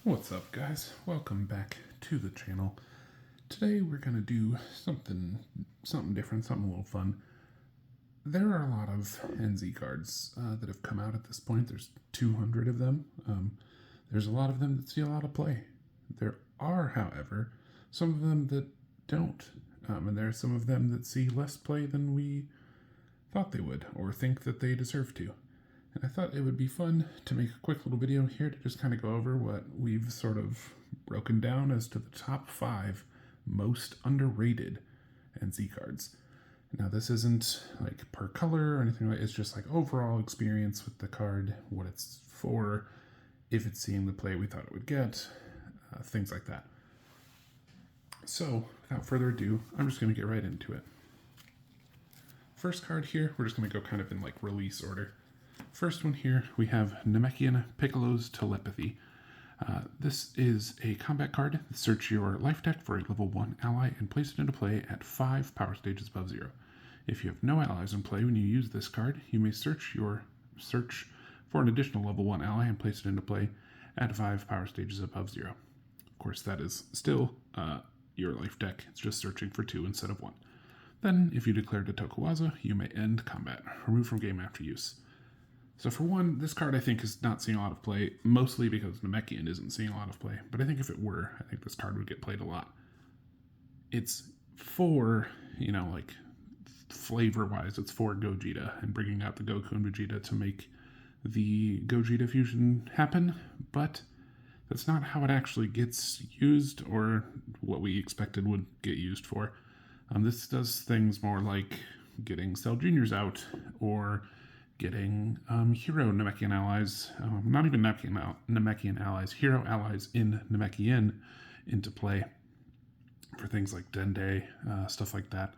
What's up, guys? Welcome back to the channel. Today we're going to do something different, something a little fun. There are a lot of NZ cards that have come out at this point. There's 200 of them. There's a lot of them that see a lot of play. There are, however, some of them that don't. And there are some of them that see less play than we thought they would, or think that they deserve to. And I thought it would be fun to make a quick little video here to just kind of go over what we've sort of broken down as to the top 5 most underrated NZ cards. Now, this isn't like per color or anything like that. It's just like overall experience with the card, what it's for, if it's seeing the play we thought it would get, things like that. So, without further ado, I'm just going to get right into it. First card here, we're just going to go kind of in like release order. First one here, we have NewZ Piccolos Telepathy. This is a combat card. Search your life deck for a level 1 ally and place it into play at 5 power stages above 0. If you have no allies in play when you use this card, you may search for an additional level 1 ally and place it into play at 5 power stages above 0. Of course, that is still your life deck. It's just searching for 2 instead of 1. Then, if you declare to Tokuwaza, you may end combat. Remove from game after use. So for one, this card I think is not seeing a lot of play, mostly because NewZ isn't seeing a lot of play. But I think if it were, I think this card would get played a lot. It's for, like flavor-wise, it's for Gogeta and bringing out the Goku and Vegeta to make the Gogeta fusion happen. But that's not how it actually gets used or what we expected would get used for. This does things more like getting Cell Juniors out or getting hero Namekian allies, not even Namekian allies, hero allies in Namekian into play for things like Dende, stuff like that.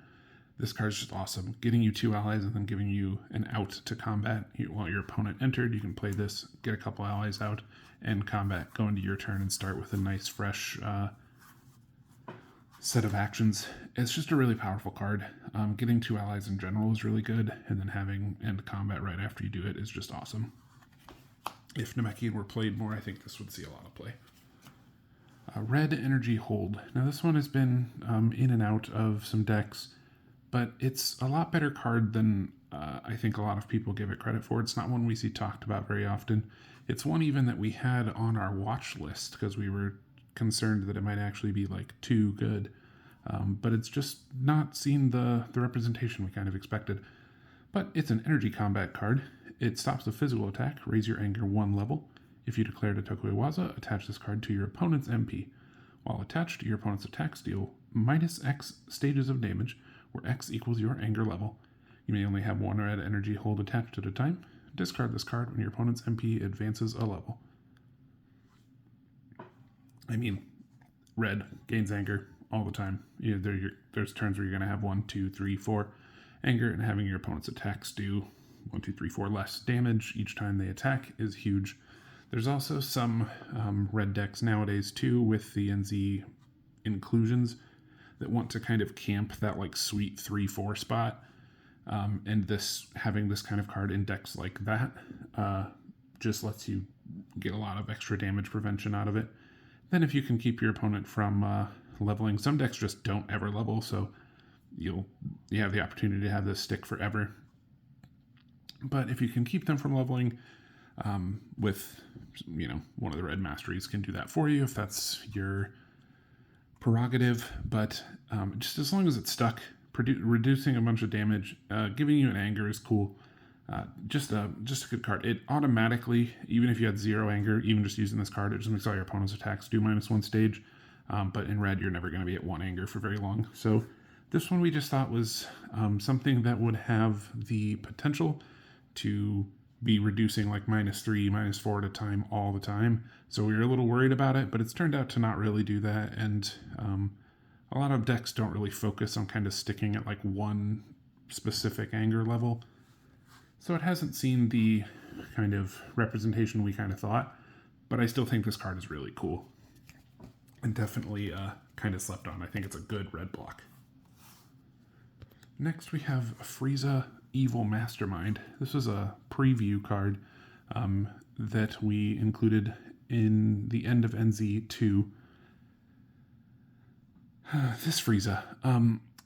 This card is just awesome. Getting you 2 allies and then giving you an out to combat. While your opponent entered, you can play this, get a couple allies out, end combat, go into your turn and start with a nice fresh set of actions. It's just a really powerful card. Getting 2 allies in general is really good, and then having end combat right after you do it is just awesome. If Namekian were played more, I think this would see a lot of play. Red Energy Hold. Now this one has been in and out of some decks, but it's a lot better card than I think a lot of people give it credit for. It's not one we see talked about very often. It's one even that we had on our watch list because we were concerned that it might actually be like too good, but it's just not seen the representation we kind of expected. But it's an energy combat card. It stops a physical attack. Raise your anger 1 level. If you declare to Tokuwaza, attach this card to your opponent's MP. While attached, your opponent's attacks deal minus X stages of damage, where X equals your anger level. You may only have 1 red energy hold attached at a time. Discard this card when your opponent's MP advances a level. I mean, red gains anger all the time. There's turns where you're going to have 1, 2, 3, 4 anger, and having your opponent's attacks do 1, 2, 3, 4 less damage each time they attack is huge. There's also some red decks nowadays too with the NZ inclusions that want to kind of camp that like sweet 3-4 spot, and having this kind of card in decks like that just lets you get a lot of extra damage prevention out of it. Then if you can keep your opponent from leveling, some decks just don't ever level, so you have the opportunity to have this stick forever. But if you can keep them from leveling, with one of the red masteries can do that for you if that's your prerogative. But just as long as it's stuck, reducing a bunch of damage, giving you an anger is cool. Just a good card. It automatically, even if you had 0 anger, even just using this card, it just makes all your opponent's attacks do -1 stage. But in red, you're never going to be at 1 anger for very long. So this one we just thought was something that would have the potential to be reducing like -3, -4 at a time all the time. So we were a little worried about it, but it's turned out to not really do that. And a lot of decks don't really focus on kind of sticking at like one specific anger level. So it hasn't seen the kind of representation we kind of thought, but I still think this card is really cool and definitely kind of slept on. I think it's a good red block. Next we have Frieza Evil Mastermind. This was a preview card that we included in the end of NZ2. This Frieza.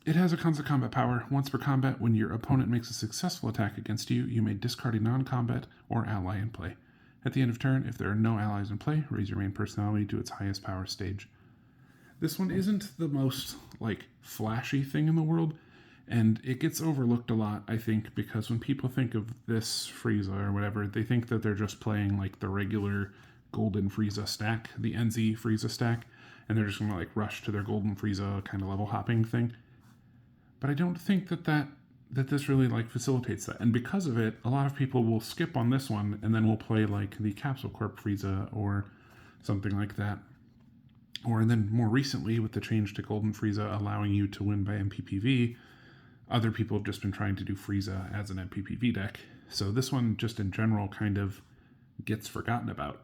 It has a constant combat power. Once per combat, when your opponent makes a successful attack against you, you may discard a non-combat or ally in play. At the end of turn, if there are no allies in play, raise your main personality to its highest power stage. This one isn't the most, flashy thing in the world, and it gets overlooked a lot, I think, because when people think of this Frieza or whatever, they think that they're just playing, the regular Golden Frieza stack, the NZ Frieza stack, and they're just going to, rush to their Golden Frieza kind of level hopping thing. But I don't think that this really facilitates that. And because of it, a lot of people will skip on this one and then will play the Capsule Corp Frieza or something like that. Or then more recently with the change to Golden Frieza allowing you to win by MPPV, other people have just been trying to do Frieza as an MPPV deck. So this one just in general kind of gets forgotten about.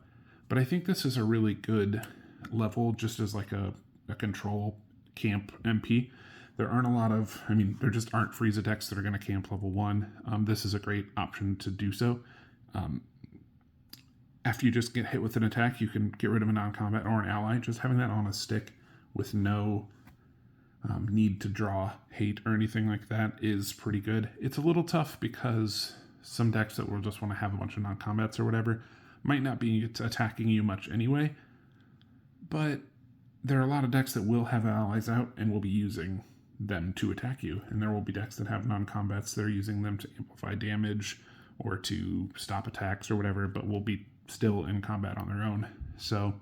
But I think this is a really good level just as a control camp MP. There aren't a lot of, there just aren't Frieza decks that are going to camp level 1. This is a great option to do so. After you just get hit with an attack, you can get rid of a non-combat or an ally. Just having that on a stick with no need to draw hate or anything like that is pretty good. It's a little tough because some decks that will just want to have a bunch of non-combats or whatever might not be attacking you much anyway. But there are a lot of decks that will have allies out and will be using them to attack you, and there will be decks that have non-combats that are using them to amplify damage or to stop attacks or whatever, but will be still in combat on their own. So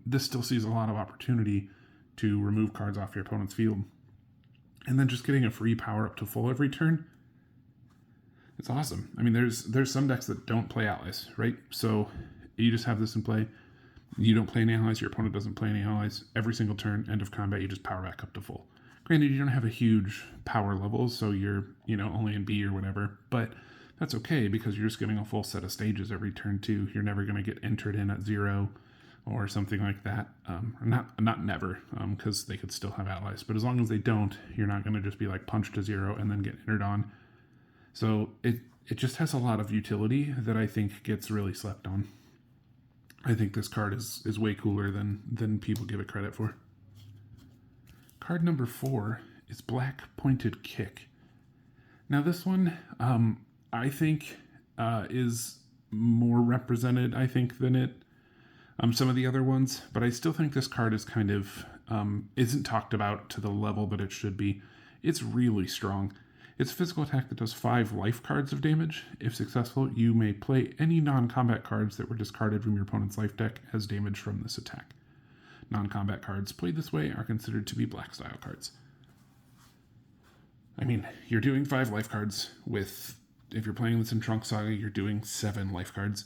this still sees a lot of opportunity to remove cards off your opponent's field, and then just getting a free power up to full every turn. It's awesome. There's some decks that don't play allies, right? So you just have this in play. You don't play any allies, your opponent doesn't play any allies. Every single turn, end of combat, you just power back up to full. Granted, you don't have a huge power level, so you're, only in B or whatever, but that's okay because you're just getting a full set of stages every turn too. You're never going to get entered in at 0 or something like that. Not never, because they could still have allies, but as long as they don't, you're not going to just be punched to 0 and then get entered on. So it just has a lot of utility that I think gets really slept on. I think this card is way cooler than people give it credit for. Card number 4 is Black Pointed Kick. Now this one, I think, is more represented, than some of the other ones. But I still think this card is kind of, isn't talked about to the level that it should be. It's really strong. It's a physical attack that does 5 life cards of damage. If successful, you may play any non-combat cards that were discarded from your opponent's life deck as damage from this attack. Non-combat cards played this way are considered to be black style cards. You're doing 5 life cards with, if you're playing this in Trunks Saga, you're doing 7 life cards.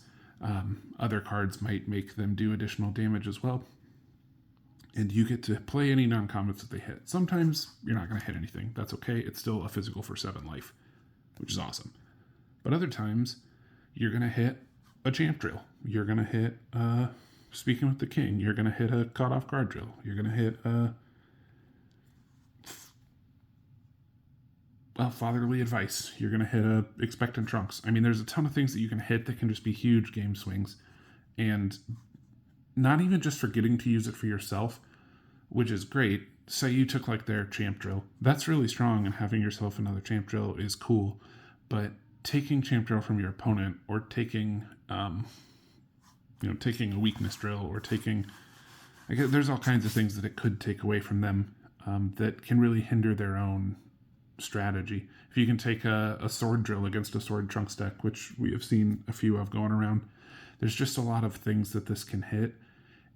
Other cards might make them do additional damage as well. And you get to play any non-combats that they hit. Sometimes you're not going to hit anything. That's okay. It's still a physical for 7 life, which is awesome. But other times, you're going to hit a champ drill. You're going to hit Speaking with the King. You're going to hit a cut-off guard drill. You're going to hit Fatherly Advice. You're going to hit a Expectant Trunks. There's a ton of things that you can hit that can just be huge game swings. And not even just for getting to use it for yourself, which is great. Say you took their champ drill. That's really strong, and having yourself another champ drill is cool. But taking champ drill from your opponent, or taking taking a weakness drill, or taking, there's all kinds of things that it could take away from them that can really hinder their own strategy. If you can take a sword drill against a sword Trunks deck, which we have seen a few of going around, there's just a lot of things that this can hit,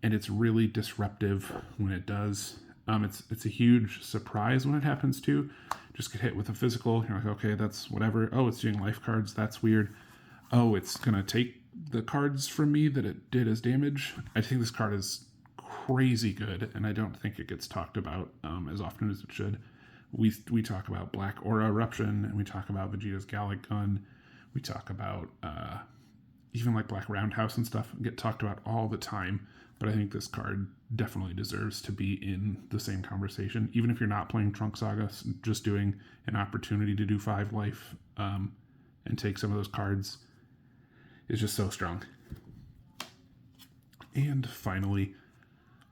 and it's really disruptive when it does. It's a huge surprise when it happens too. Just get hit with a physical, you're like, okay, that's whatever. Oh, it's doing life cards, that's weird. Oh, it's gonna take the cards from me that it did as damage. I think this card is crazy good, and I don't think it gets talked about as often as it should. We talk about Black Aura Eruption, and we talk about Vegeta's Gallic Gun. We talk about even Black Roundhouse and stuff get talked about all the time, but I think this card definitely deserves to be in the same conversation. Even if you're not playing Trunks Saga, just doing an opportunity to do 5 life and take some of those cards is just so strong. And finally,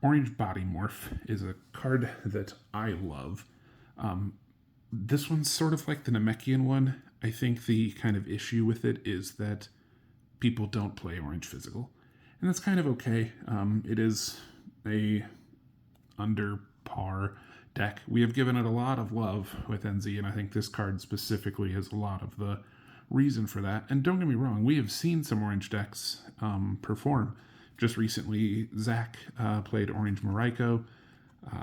Orange Body Morph is a card that I love. This one's sort of like the Namekian one. I think the kind of issue with it is that people don't play Orange Physical. And that's kind of okay. It is a under par deck. We have given it a lot of love with NZ, and I think this card specifically is a lot of the reason for that. And don't get me wrong, we have seen some orange decks perform. Just recently, Zach played Orange Mariko.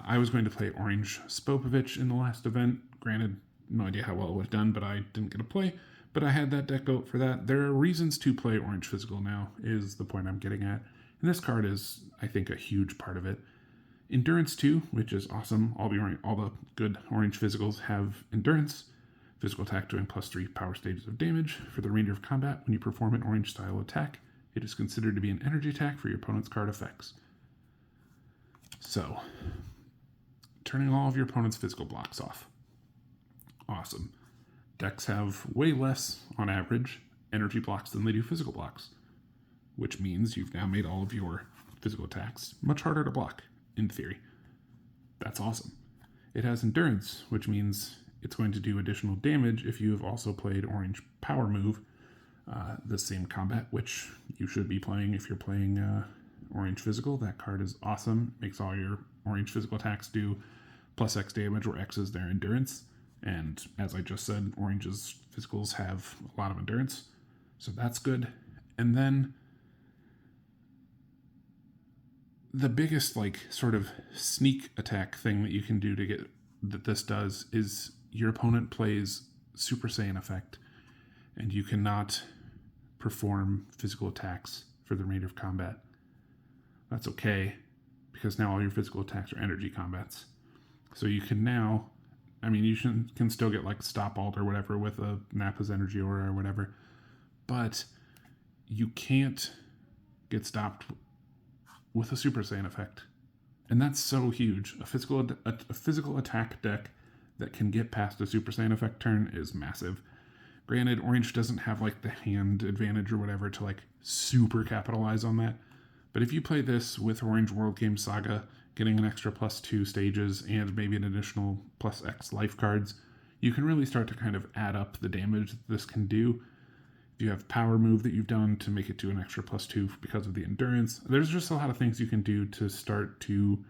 I was going to play Orange Spopovich in the last event. Granted, no idea how well it would have done, but I didn't get to play. But I had that deck built for that. There are reasons to play Orange Physical now, is the point I'm getting at. And this card is, I think, a huge part of it. Endurance 2, which is awesome. All the good Orange Physicals have Endurance. Physical attack doing +3 power stages of damage. For the remainder of combat, when you perform an Orange style attack, it is considered to be an energy attack for your opponent's card effects. So, turning all of your opponent's physical blocks off. Awesome. Decks have way less, on average, energy blocks than they do physical blocks, which means you've now made all of your physical attacks much harder to block, in theory. That's awesome. It has Endurance, which means it's going to do additional damage if you have also played Orange Power Move, the same combat, which you should be playing if you're playing Orange Physical. That card is awesome. Makes all your Orange Physical attacks do +X damage, where X is their Endurance. And as I just said, Orange's Physicals have a lot of Endurance. So that's good. And then the biggest, sort of sneak attack thing that you can do to get that this does is your opponent plays Super Saiyan effect, and you cannot perform physical attacks for the remainder of combat. That's okay, because now all your physical attacks are energy combats. So you can now, you can still get Stop Alt or whatever with a Nappa's Energy Aura or whatever, but you can't get stopped with a Super Saiyan effect. And that's so huge. A physical attack deck that can get past a Super Saiyan effect turn is massive. Granted, Orange doesn't have the hand advantage or whatever to super capitalize on that. But if you play this with Orange World Game Saga, getting an extra +2 stages and maybe an additional +X life cards, you can really start to kind of add up the damage that this can do. If you have Power Move that you've done to make it do an extra +2 because of the Endurance, there's just a lot of things you can do to start to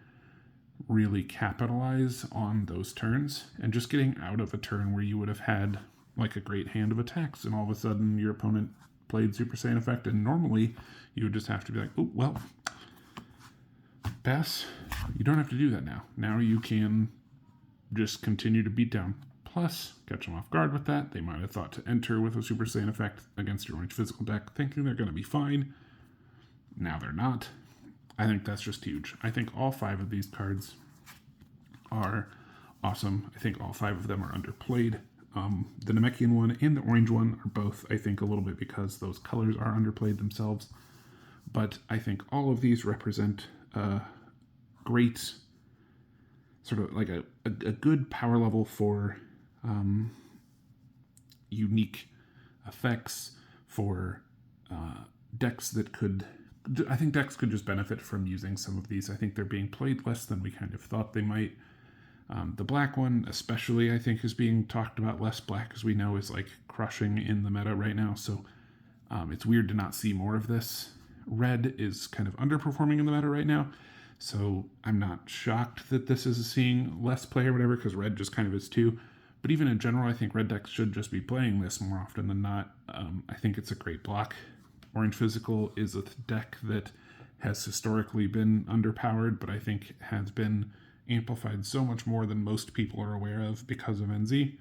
really capitalize on those turns, and just getting out of a turn where you would have had a great hand of attacks and all of a sudden your opponent played Super Saiyan effect, and normally you would just have to be oh, well, pass. You don't have to do that now. Now you can just continue to beat down. Plus, catch them off guard with that. They might have thought to enter with a Super Saiyan effect against your Orange Physical deck, thinking they're going to be fine. Now they're not. I think that's just huge. I think all 5 of these cards are awesome. I think all 5 of them are underplayed. The Namekian one and the orange one are both, I think, a little bit because those colors are underplayed themselves. But I think all of these represent a great, sort of a good power level for unique effects, for decks that could... I think decks could just benefit from using some of these. I think they're being played less than we kind of thought they might. The black one, especially, I think, is being talked about less. Black, as we know, is crushing in the meta right now, so it's weird to not see more of this. Red is kind of underperforming in the meta right now, so I'm not shocked that this is seeing less play or whatever, because red just kind of is too. But even in general, I think red decks should just be playing this more often than not. I think it's a great block. Orange Physical is a deck that has historically been underpowered, but I think has been amplified so much more than most people are aware of because of NZ.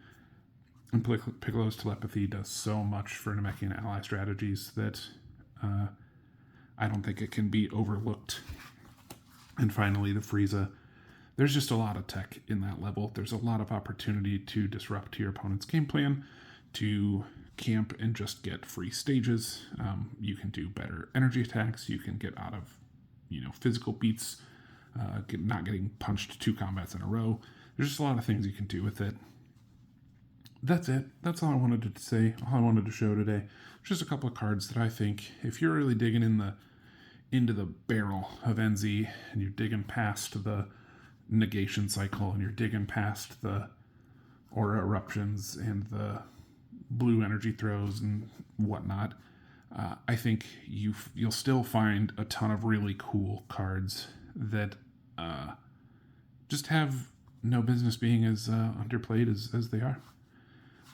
And Piccolos Telepathy does so much for Namekian ally strategies that I don't think it can be overlooked. And finally, the Frieza. There's just a lot of tech in that level. There's a lot of opportunity to disrupt your opponent's game plan, to camp and just get free stages. You can do better energy attacks. You can get out of, physical beats, not getting punched 2 combats in a row. There's just a lot of things you can do with it. That's it. That's all I wanted to say. All I wanted to show today. Just a couple of cards that I think, if you're really digging in into the barrel of NZ and you're digging past the negation cycle and you're digging past the aura eruptions and the blue energy throws and whatnot, I think you'll still find a ton of really cool cards that just have no business being as underplayed as they are.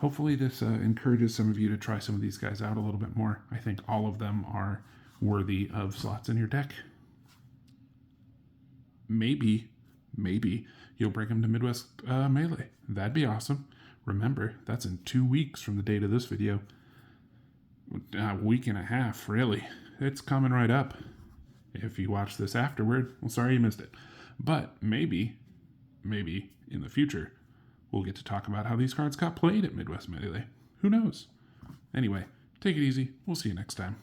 Hopefully this encourages some of you to try some of these guys out a little bit more. I think all of them are worthy of slots in your deck. Maybe you'll bring them to Midwest Melee. That'd be awesome. Remember, that's in 2 weeks from the date of this video. A week and a half, really. It's coming right up. If you watch this afterward, well, sorry you missed it. But maybe in the future, we'll get to talk about how these cards got played at Midwest Melee. Who knows? Anyway, take it easy. We'll see you next time.